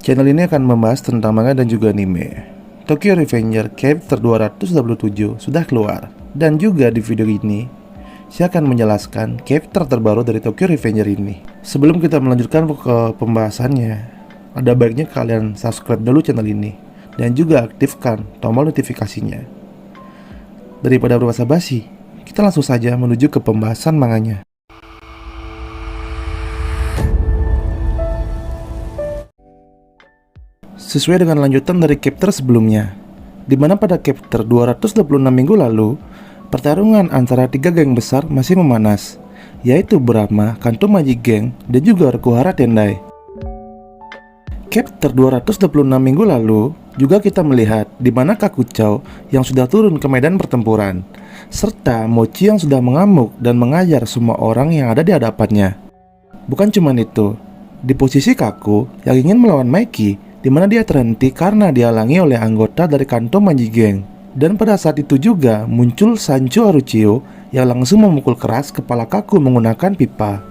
Channel ini akan membahas tentang manga dan juga anime. Tokyo Revenger Chapter 227 sudah keluar. Dan juga di video ini, saya akan menjelaskan chapter terbaru dari Tokyo Revenger ini. Sebelum kita melanjutkan ke pembahasannya, ada baiknya kalian subscribe dulu channel ini dan juga aktifkan tombol notifikasinya. Daripada berbasa-basi, kita langsung saja menuju ke pembahasan manganya. Sesuai dengan lanjutan dari chapter sebelumnya, di mana pada chapter 226 minggu lalu, pertarungan antara tiga geng besar masih memanas, yaitu Brahma, Kanto Magic Gang, dan juga Rikuhara Tendai. Chapter 226 minggu lalu, juga kita melihat di mana Kakuchou yang sudah turun ke medan pertempuran, serta Mochi yang sudah mengamuk dan mengajar semua orang yang ada di hadapannya. Bukan cuma itu, di posisi Kaku yang ingin melawan Maiki, di mana dia terhenti karena dihalangi oleh anggota dari Kanto Magic Gang. Dan pada saat itu juga muncul Sancho Haruchio yang langsung memukul keras kepala Kaku menggunakan pipa.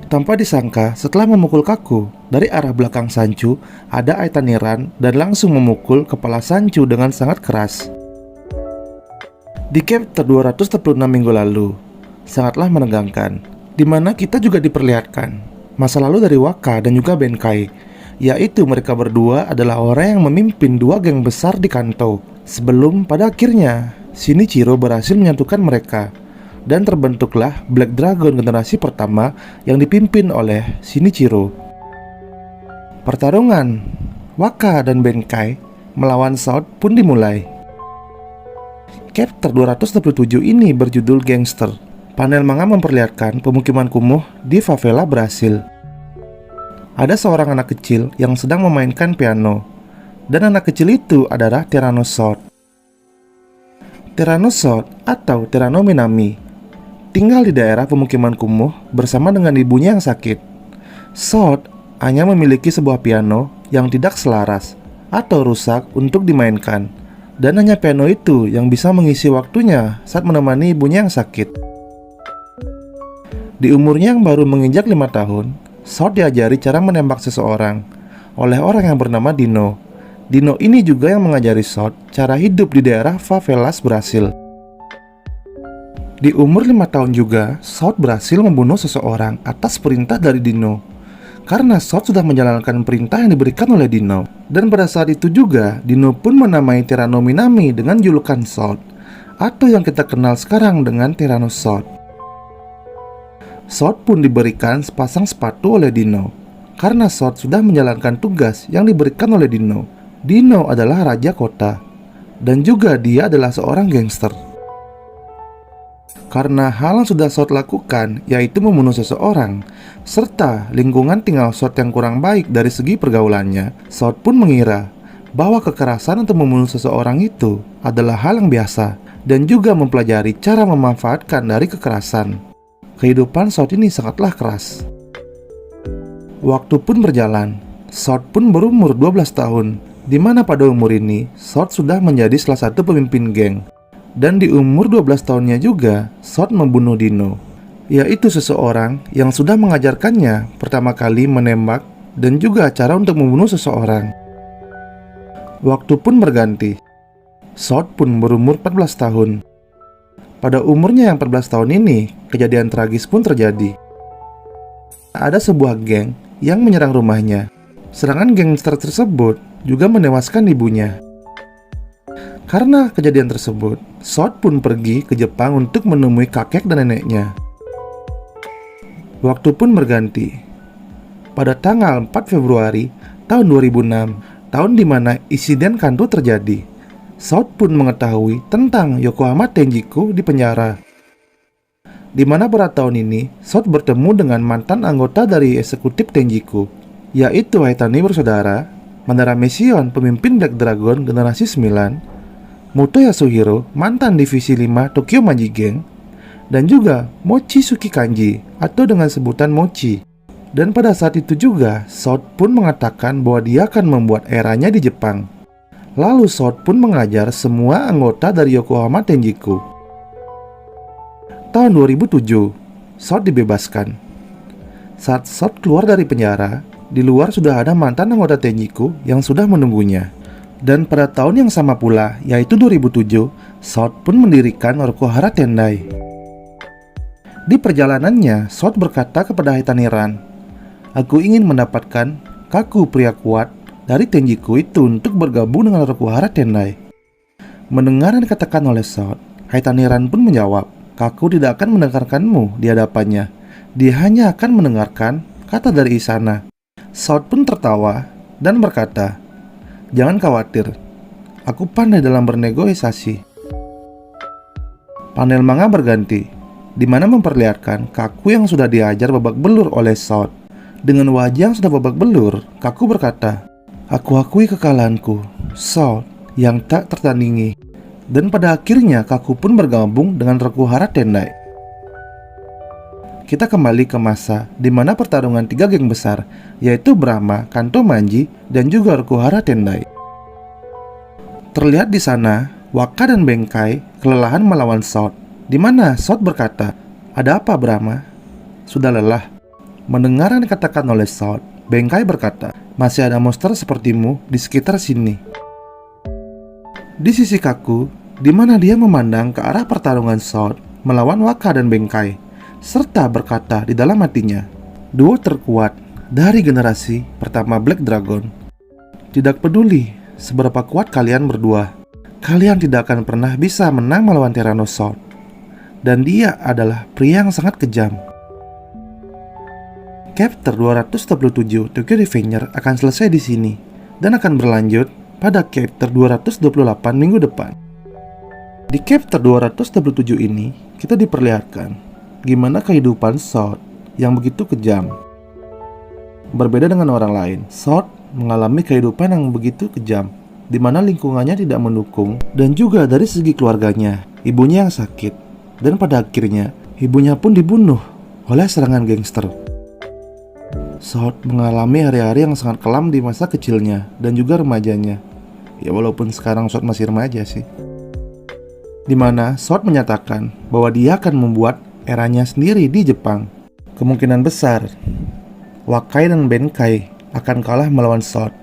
Tanpa disangka, setelah memukul Kaku, dari arah belakang Sancho ada Aitaniran dan langsung memukul kepala Sancho dengan sangat keras. Di chapter 236 minggu lalu, sangatlah menegangkan, di mana kita juga diperlihatkan masa lalu dari Waka dan juga Benkai, yaitu mereka berdua adalah orang yang memimpin dua geng besar di Kanto. Sebelum pada akhirnya Shinichiro berhasil menyatukan mereka dan terbentuklah Black Dragon generasi pertama yang dipimpin oleh Shinichiro. Pertarungan Waka dan Benkai melawan South pun dimulai. Chapter 267 ini berjudul Gangster. Panel manga memperlihatkan pemukiman kumuh di favela Brasil. Ada seorang anak kecil yang sedang memainkan piano, dan anak kecil itu adalah Terano Sword. Terano Sword atau Terano Minami tinggal di daerah pemukiman kumuh bersama dengan ibunya yang sakit. Sword hanya memiliki sebuah piano yang tidak selaras atau rusak untuk dimainkan, dan hanya piano itu yang bisa mengisi waktunya saat menemani ibunya yang sakit. Di umurnya yang baru menginjak 5 tahun, Sword diajari cara menembak seseorang oleh orang yang bernama Dino. Dino ini juga yang mengajari Sword cara hidup di daerah favelas Brasil. Di umur 5 tahun juga, Sword berhasil membunuh seseorang atas perintah dari Dino. Karena Sword sudah menjalankan perintah yang diberikan oleh Dino. Dan pada saat itu juga, Dino pun menamai Terano Minami dengan julukan Sword, atau yang kita kenal sekarang dengan Terano Sword. Sword pun diberikan sepasang sepatu oleh Dino, karena Sword sudah menjalankan tugas yang diberikan oleh Dino. Dino adalah raja kota, dan juga dia adalah seorang gangster. Karena hal yang sudah Sword lakukan, yaitu membunuh seseorang, serta lingkungan tinggal Sword yang kurang baik dari segi pergaulannya, Sword pun mengira bahwa kekerasan untuk membunuh seseorang itu adalah hal yang biasa, dan juga mempelajari cara memanfaatkan dari kekerasan. Kehidupan Sword ini sangatlah keras. Waktu pun berjalan, Sword pun berumur 12 tahun, di mana pada umur ini Sword sudah menjadi salah satu pemimpin geng. Dan di umur 12 tahunnya juga, Sword membunuh Dino, yaitu seseorang yang sudah mengajarkannya pertama kali menembak dan juga cara untuk membunuh seseorang. Waktu pun berganti, Sword pun berumur 14 tahun. Pada umurnya yang 14 tahun ini, kejadian tragis pun terjadi. Ada sebuah geng yang menyerang rumahnya. Serangan gangster tersebut juga menewaskan ibunya. Karena kejadian tersebut, Sword pun pergi ke Jepang untuk menemui kakek dan neneknya. Waktu pun berganti. Pada tanggal 4 Februari tahun 2006, tahun di mana insiden Kanto terjadi, Sword pun mengetahui tentang Yokohama Tenjiku di penjara. Di mana pada tahun ini, Sword bertemu dengan mantan anggota dari eksekutif Tenjiku, yaitu Haitani bersaudara, Madara Mesion, pemimpin Black Dragon generasi 9, Muto Yasuhiro, mantan divisi 5 Tokyo Magic Gang, dan juga Mochi Suki Kanji atau dengan sebutan Mochi. Dan pada saat itu juga, Sword pun mengatakan bahwa dia akan membuat eranya di Jepang. Lalu Sword pun mengajar semua anggota dari Yokohama Tenjiku. Tahun 2007, Sword dibebaskan. Saat Sword keluar dari penjara, Di luar sudah ada mantan anggota Tenjiku yang sudah menunggunya. Dan pada tahun yang sama pula, yaitu 2007, Sword pun mendirikan Orokuhara Tendai. Di perjalanannya, Sword berkata kepada Haitaniran, "Aku ingin mendapatkan kaku pria kuat dari Tenjiku itu untuk bergabung dengan Orokuhara Tendai." Mendengar yang dikatakan oleh Sword, Haitaniran pun menjawab, "Kaku tidak akan mendengarkanmu di hadapannya. Dia hanya akan mendengarkan kata dari Isana." Sword pun tertawa dan berkata, "Jangan khawatir, aku pandai dalam bernegosiasi." Panel manga berganti, di mana memperlihatkan Kaku yang sudah diajar babak belur oleh Sword. Dengan wajah yang sudah babak belur, Kaku berkata, "Aku akui kekalahanku, Sword yang tak tertandingi." Dan pada akhirnya Kaku pun bergabung dengan Orokuhara Tendai. Kita kembali ke masa di mana pertarungan 3 geng besar, yaitu Brahma, Kanto Manji, dan juga Orokuhara Tendai. Terlihat di sana, Waka dan Benkai kelelahan melawan Sword, di mana Sword berkata, "Ada apa Brahma? Sudah lelah?" Mendengar yang dikatakan oleh Sword, Benkai berkata, "Masih ada monster sepertimu di sekitar sini." Di sisi Kaku, di mana dia memandang ke arah pertarungan Sword melawan Waka dan Benkai, serta berkata di dalam hatinya, "Duo terkuat dari generasi pertama Black Dragon. Tidak peduli seberapa kuat kalian berdua, kalian tidak akan pernah bisa menang melawan Tyrannosaurus. Dan dia adalah pria yang sangat kejam." Chapter 227 Tokyo Revenger akan selesai di sini dan akan berlanjut pada chapter 228 minggu depan. Di chapter 227 ini, kita diperlihatkan gimana kehidupan Sword yang begitu kejam. Berbeda dengan orang lain, Sword mengalami kehidupan yang begitu kejam, di mana lingkungannya tidak mendukung, dan juga dari segi keluarganya, ibunya yang sakit, dan pada akhirnya ibunya pun dibunuh oleh serangan gangster. Sword mengalami hari-hari yang sangat kelam di masa kecilnya dan juga remajanya. Ya walaupun sekarang Sword masih remaja sih. Di mana Sword menyatakan bahwa dia akan membuat eranya sendiri di Jepang. Kemungkinan besar Wakai dan Benkai akan kalah melawan Sword.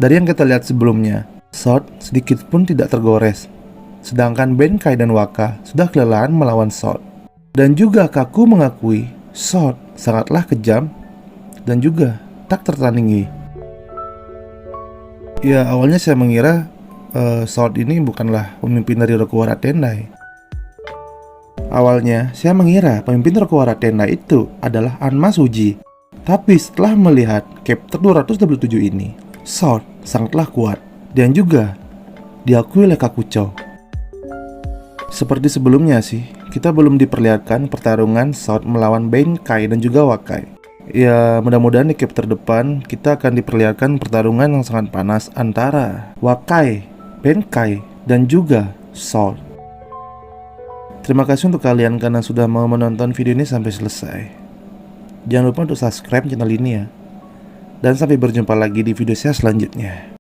Dari yang kita lihat sebelumnya, Sword sedikit pun tidak tergores, sedangkan Benkai dan Waka sudah kelelahan melawan Sword. Dan juga Kaku mengakui Sword sangatlah kejam dan juga tak tertandingi. Ya awalnya saya mengira Sword ini bukanlah pemimpin dari Orokuhara Tendai. Awalnya, saya mengira pemimpin Orokuhara Tendai itu adalah Anma Suji. Tapi setelah melihat chapter 227 ini, Sword sangatlah kuat dan juga diakui oleh Kakucho. Seperti sebelumnya sih, kita belum diperlihatkan pertarungan Sword melawan Benkai dan juga Wakai. Ya, mudah-mudahan di chapter depan kita akan diperlihatkan pertarungan yang sangat panas antara Wakai, Benkai, dan juga Sword. Terima kasih untuk kalian karena sudah mau menonton video ini sampai selesai. Jangan lupa untuk subscribe channel ini ya. Dan sampai berjumpa lagi di video saya selanjutnya.